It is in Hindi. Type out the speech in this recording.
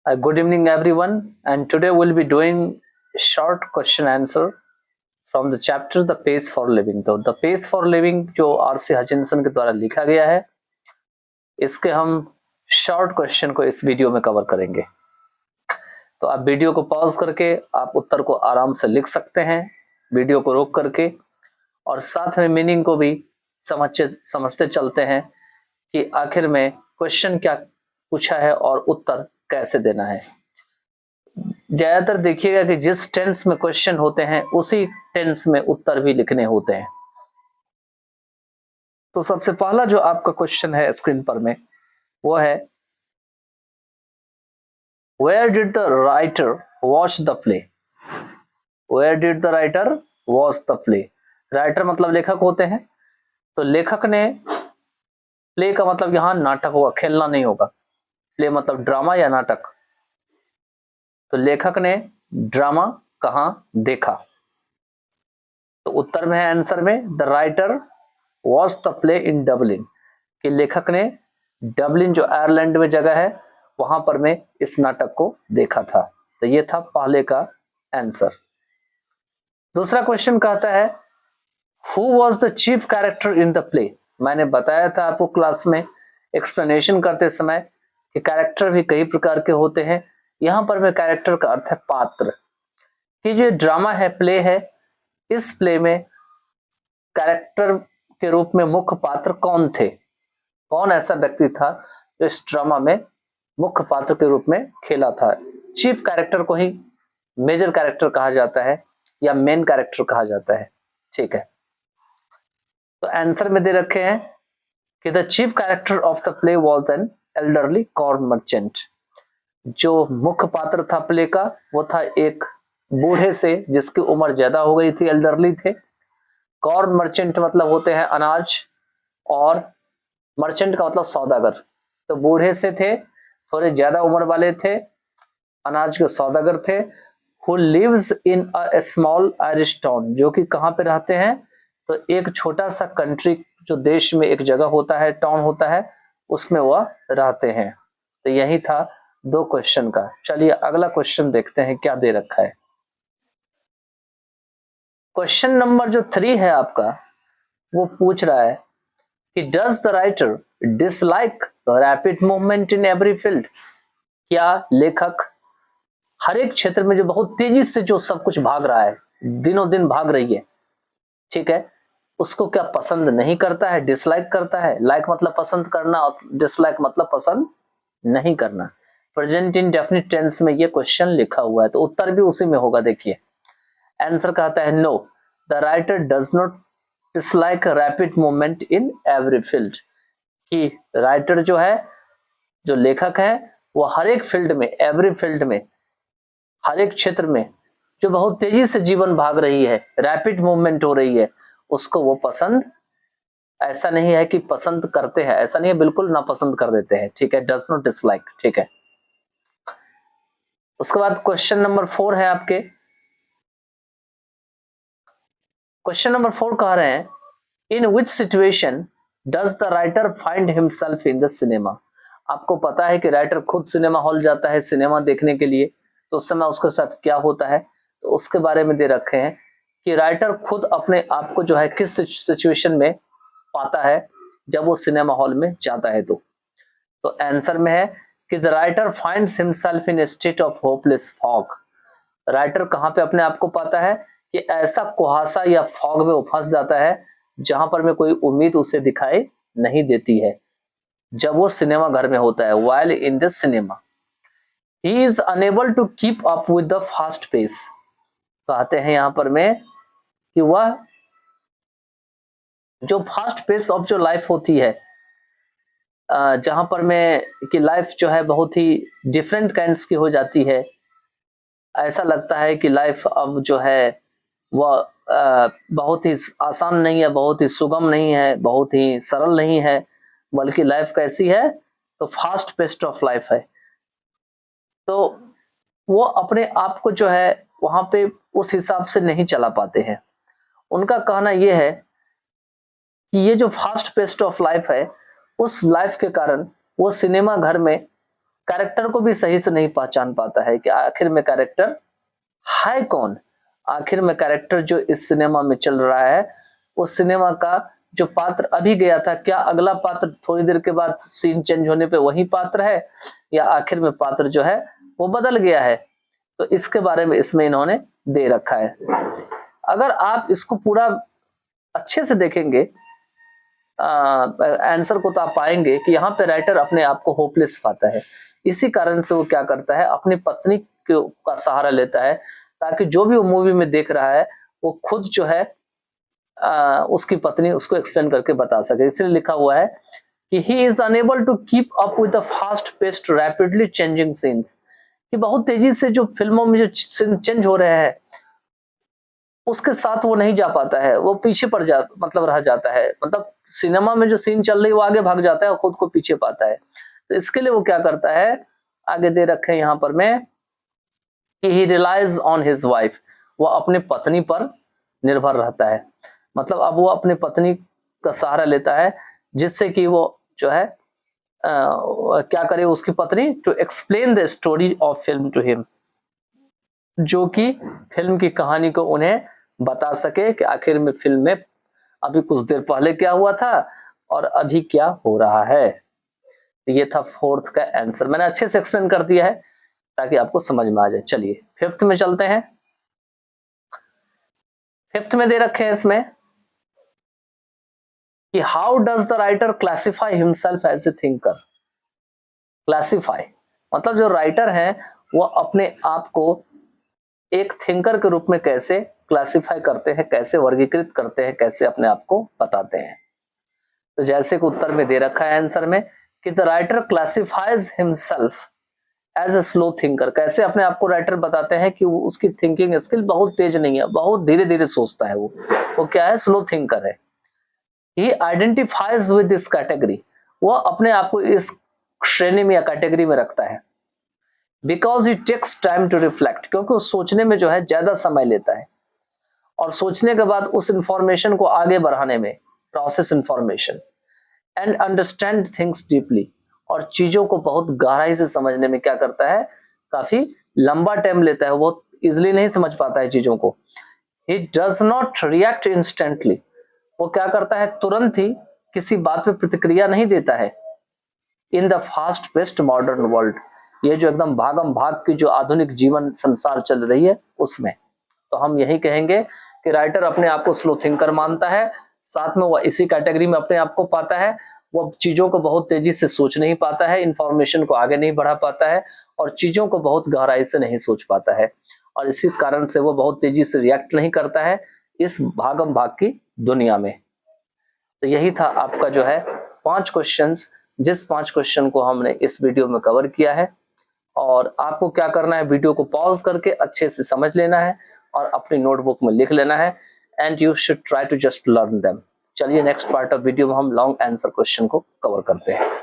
Good evening, everyone. And today we'll be doing short question answer from the chapter The Pace for Living. तो The Pace for Living जो R.C. हचिनसन के द्वारा लिखा गया है, इसके हम शॉर्ट क्वेश्चन को इस वीडियो में कवर करेंगे। तो आप वीडियो को पॉज करके आप उत्तर को आराम से लिख सकते हैं, वीडियो को रोक करके, और साथ में मीनिंग को भी समझते चलते हैं कि आखिर में क्वेश्चन क्या पूछा है और उत्तर कैसे देना है। ज्यादातर देखिएगा कि जिस टेंस में क्वेश्चन होते हैं उसी टेंस में उत्तर भी लिखने होते हैं। तो सबसे पहला जो आपका क्वेश्चन है स्क्रीन पर में वो है, where did the writer watch the play. Where did the writer watch the play. Writer मतलब लेखक होते हैं, तो लेखक ने, प्ले का मतलब यहां नाटक होगा, खेलना नहीं होगा। प्ले मतलब ड्रामा या नाटक। तो लेखक ने ड्रामा कहां देखा? तो उत्तर में है, आंसर में, the writer watch the play in Dublin, कि लेखक ने डबलिन जो आयरलैंड में जगह है वहां पर में इस नाटक को देखा था। तो ये था पहले का आंसर। दूसरा क्वेश्चन कहता है, who was the chief character in the play. मैंने बताया था आपको क्लास में एक्सप्लेनेशन करते समय कि कैरेक्टर भी कई प्रकार के होते हैं। यहां पर में कैरेक्टर का अर्थ है पात्र, कि जो ड्रामा है, प्ले है, इस प्ले में कैरेक्टर के रूप में मुख्य पात्र कौन थे, कौन ऐसा व्यक्ति था जो इस ड्रामा में मुख्य पात्र के रूप में खेला था। चीफ कैरेक्टर को ही मेजर कैरेक्टर कहा जाता है या मेन कैरेक्टर कहा जाता है। ठीक है, तो आंसर में दे रखे हैं कि the chief character of the play was an elderly corn merchant. जो मुख्य पात्र था प्ले का वो था एक बूढ़े से जिसकी उम्र ज्यादा हो गई थी, एल्डरली थे। कॉर्न मर्चेंट मतलब होते हैं अनाज, और मर्चेंट का मतलब सौदागर। तो बूढ़े से थे, थोड़े ज्यादा उम्र वाले थे, अनाज के सौदागर थे। Who lives in a small Irish town, जो कि कहाँ पे रहते हैं? तो एक छोटा सा कंट्री, जो देश में एक जगह होता है, टाउन होता है, उसमें वह रहते हैं। तो यही था दो क्वेश्चन का। चलिए अगला क्वेश्चन देखते हैं क्या दे रखा है। क्वेश्चन नंबर जो 3 है आपका, वो पूछ रहा है कि does the writer dislike rapid movement in every field. क्या लेखक हर एक क्षेत्र में जो बहुत तेजी से जो सब कुछ भाग रहा है, दिनों दिन भाग रही है, ठीक है, उसको क्या पसंद नहीं करता है, डिसलाइक करता है? लाइक मतलब पसंद करना और डिसलाइक मतलब पसंद नहीं करना। प्रेजेंट इंडेफिनिट टेंस में ये क्वेश्चन लिखा हुआ है, तो उत्तर भी उसी में होगा। देखिए आंसर कहता है, know the writer does not dislike rapid movement in every field. कि राइटर जो है, जो लेखक है, वो हर एक फील्ड में, एवरी फील्ड में, हर एक क्षेत्र में जो बहुत तेजी से जीवन भाग रही है, रैपिड मूवमेंट हो रही है, उसको वो पसंद, ऐसा नहीं है कि पसंद करते हैं, ऐसा नहीं है, बिल्कुल ना पसंद कर देते हैं। ठीक है, डज नॉट डिसलाइक। ठीक है, उसके बाद क्वेश्चन नंबर 4 है आपके। क्वेश्चन नंबर 4 कह रहे हैं, in which situation does the writer find himself in the cinema. आपको पता है कि राइटर खुद सिनेमा हॉल जाता है सिनेमा देखने के लिए, तो उस समय उसके साथ क्या होता है, तो उसके बारे में दे रखे हैं कि राइटर खुद अपने आप को जो है किस सिचुएशन में पाता है जब वो सिनेमा हॉल में जाता है। तो आंसर में है कि the writer finds himself in A state of hopeless fog. Writer कहाँ पे अपने आप को पाता है? कि ऐसा कुहासा या फॉग में वो फंस जाता है जहां पर में कोई उम्मीद उसे दिखाई नहीं देती है, जब वो सिनेमा घर में होता है। while in the cinema he is unable to keep up with the fast pace। कहते हैं यहां पर में कि वह जो फास्ट पेस ऑफ जो लाइफ होती है, जहां पर में कि लाइफ जो है बहुत ही डिफरेंट काइंड्स की हो जाती है। ऐसा लगता है कि लाइफ अब जो है वह बहुत ही आसान नहीं है, बहुत ही सुगम नहीं है, बहुत ही सरल नहीं है, बल्कि लाइफ कैसी है? तो फास्ट पेस्ट ऑफ लाइफ है। तो वो अपने आप को जो है वहां पे उस हिसाब से नहीं चला पाते हैं। उनका कहना यह है कि ये जो फास्ट पेस्ट ऑफ लाइफ है, उस लाइफ के कारण वो सिनेमा घर में कैरेक्टर को भी सही से नहीं पहचान पाता है कि आखिर में कैरेक्टर है कौन, आखिर में कैरेक्टर जो इस सिनेमा में चल रहा है उस सिनेमा का जो पात्र अभी गया था, क्या अगला पात्र थोड़ी देर के बाद सीन चेंज होने पे वही पात्र है, या आखिर में पात्र जो है वो बदल गया है। तो इसके बारे में इसमें इन्होंने दे रखा है। अगर आप इसको पूरा अच्छे से देखेंगे आंसर को, तो आप पाएंगे कि यहाँ पे राइटर अपने आप को होपलेस पाता है। इसी कारण से वो क्या करता है, अपनी पत्नी का सहारा लेता है, ताकि जो भी वो मूवी में देख रहा है वो खुद जो है उसकी पत्नी उसको एक्सप्लेन करके बता सके। इसलिए लिखा हुआ है कि he is unable to keep up with the fast paced rapidly changing scenes, कि बहुत तेजी से जो फिल्मों में जो सीन चेंज हो रहे हैं उसके साथ वो नहीं जा पाता है, वो पीछे पड़ जा मतलब रह जाता है। मतलब सिनेमा में जो सीन चल रही है वो आगे भाग जाता है और खुद को पीछे पाता है। तो इसके लिए वो क्या करता है, आगे दे रखे हैं यहाँ पर में कि ही रिलाइज ऑन हिज वाइफ, वो अपने पत्नी पर निर्भर रहता है। मतलब अब वो अपने पत्नी का सहारा लेता है, जिससे कि वो जो है क्या करे उसकी पत्नी, to explain the story of film to him, जो कि फिल्म की कहानी को उन्हें बता सके कि आखिर में फिल्म में अभी कुछ देर पहले क्या हुआ था और अभी क्या हो रहा है। ये था फोर्थ का आंसर, मैंने अच्छे से एक्सप्लेन कर दिया है ताकि आपको समझ में आ जाए। चलिए फिफ्थ में चलते हैं। फिफ्थ में दे रखे हैं इसमें कि how does the writer classify himself as a thinker. Classify मतलब जो राइटर है वो अपने आप को एक थिंकर के रूप में कैसे क्लासिफाई करते हैं, कैसे वर्गीकृत करते हैं, कैसे अपने आप को बताते हैं। तो जैसे कि उत्तर में दे रखा है आंसर में कि the writer classifies himself as a slow thinker, कैसे अपने आप को राइटर बताते हैं कि वो उसकी थिंकिंग स्किल बहुत तेज नहीं है, बहुत धीरे धीरे सोचता है, वो क्या है, स्लो थिंकर है। ही आइडेंटिफाइज विद दिस कैटेगरी, वो अपने आप को इस श्रेणी में या कैटेगरी में रखता है। Because it takes time to reflect, क्योंकि वो सोचने में जो है ज्यादा समय लेता है, और सोचने के बाद उस इंफॉर्मेशन को आगे बढ़ाने में, process information, and understand things deeply, और चीजों को बहुत गहराई से समझने में क्या करता है, काफी लंबा टाइम लेता है, वो इजिली नहीं समझ पाता है चीजों को। He does not react instantly, वो क्या करता है, तुरंत ही किसी बात पे प्रतिक्रिया नहीं देता है। In the fast paced modern world, ये जो एकदम भागम भाग की जो आधुनिक जीवन संसार चल रही है उसमें, तो हम यही कहेंगे कि राइटर अपने आप को स्लो थिंकर मानता है, साथ में वह इसी कैटेगरी में अपने आप को पाता है। वो चीजों को बहुत तेजी से सोच नहीं पाता है, इंफॉर्मेशन को आगे नहीं बढ़ा पाता है, और चीजों को बहुत गहराई से नहीं सोच पाता है, और इसी कारण से वो बहुत तेजी से रिएक्ट नहीं करता है इस भागम भाग की दुनिया में। तो यही था आपका जो है 5 क्वेश्चंस, जिस 5 क्वेश्चन को हमने इस वीडियो में कवर किया है। और आपको क्या करना है, वीडियो को पॉज करके अच्छे से समझ लेना है और अपनी नोटबुक में लिख लेना है, and you should try to just learn them. चलिए नेक्स्ट पार्ट ऑफ वीडियो में हम लॉन्ग आंसर क्वेश्चन को कवर करते हैं।